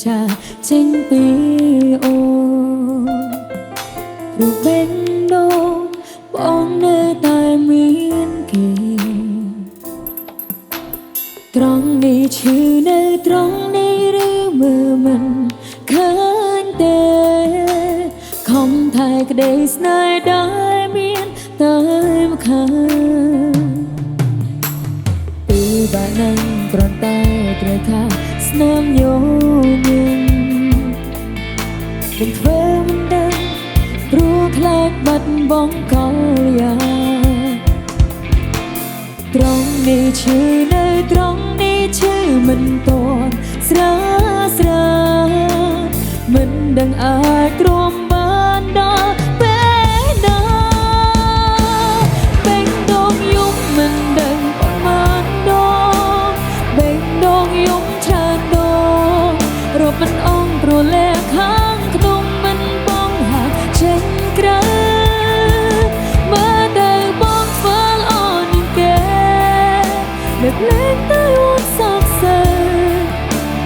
ចាចេញពីអូរូបបេងដូងបងនៅតែមានគេត្រង់នេះឈឺនៅត្រង់នេះឬមើលមិនឃើញទេខំថែក្តីស្នេហ៍ដែលមានតែម្ខាងពីបាក់នឹងគ្រាន់តែត្រូវថាស្នាមញញឹមមិនធ្វើមិនដឹងព្រោះខ្លាចបាត់បង់កលយាត្រង់នេះឈឺនៅត្រង់នេះឈឺមិនតន់ស្រាស្រាមិនដឹងអាចទ្រាំបានដល់ពេលណាបេងដូងយំមិនដឹងប្រមាណដងបេងដូងយំច្រើនដងរត់មិនអងព្រលែខាងក្នុងមិនបងហាក់ចេញក្រៅមើលទៅបងធ្វើល្អនឹងគេលើកលែងទៅអូនសោកសៅ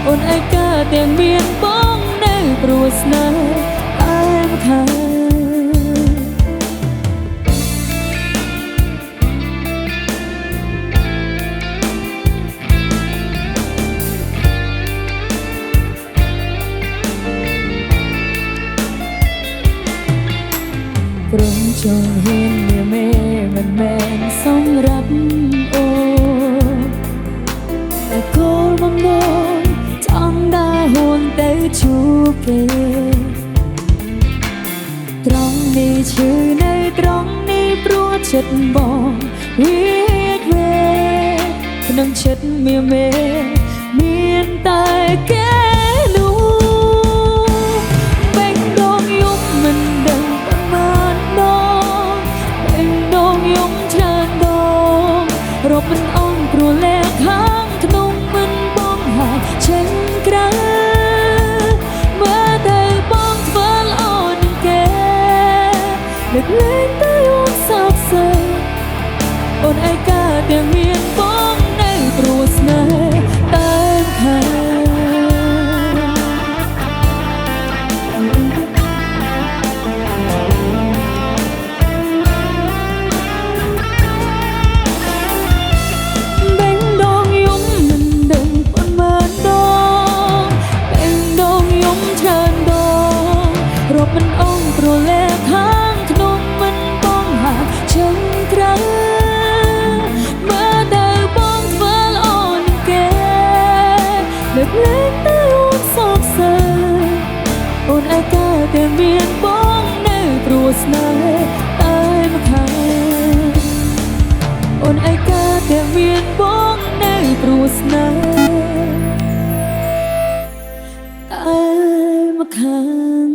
អូនឯកាទាំងមានបងនៅព្រោះស្នេហ៍តែម្ខាងព្រមចង់ហ៊ានមានមេមិនមែនសម្រាប់អូតែគោលបំណងចង់ដើរហួនទៅជួបគេត្រង់នេះឈឺនៅត្រង់នេះព្រោះចិត្តបងវាវេក្នុងចិត្តមានតែគេនោះបេងដូងយំមិនដឹងប្រមាណដងបេងដូងយំច្រើនដងរត់មិនអងព្រលែខាងក្នុងមិនបងហាក់ចេញក្រៅមើលទៅបងធ្វើល្អនឹងគេលើកលែងទៅអូនសោកសៅអូនឯកាទាំងមានបងនៅព្រោះស្នេហ៍តែខាងមិនអងព្រលែខាងក្នុងមិនបងហាក់ចេញក្រៅមើលទៅបងធ្វើល្អនឹងគេលើកលែងទៅអូនសោកសៅអូនឯកាតែមានបងនៅព្រោះស្នេហ៍តែម្ខាងអូនឯកាតែមានបងនៅព្រោះស្នេហ៍តែម្ខាង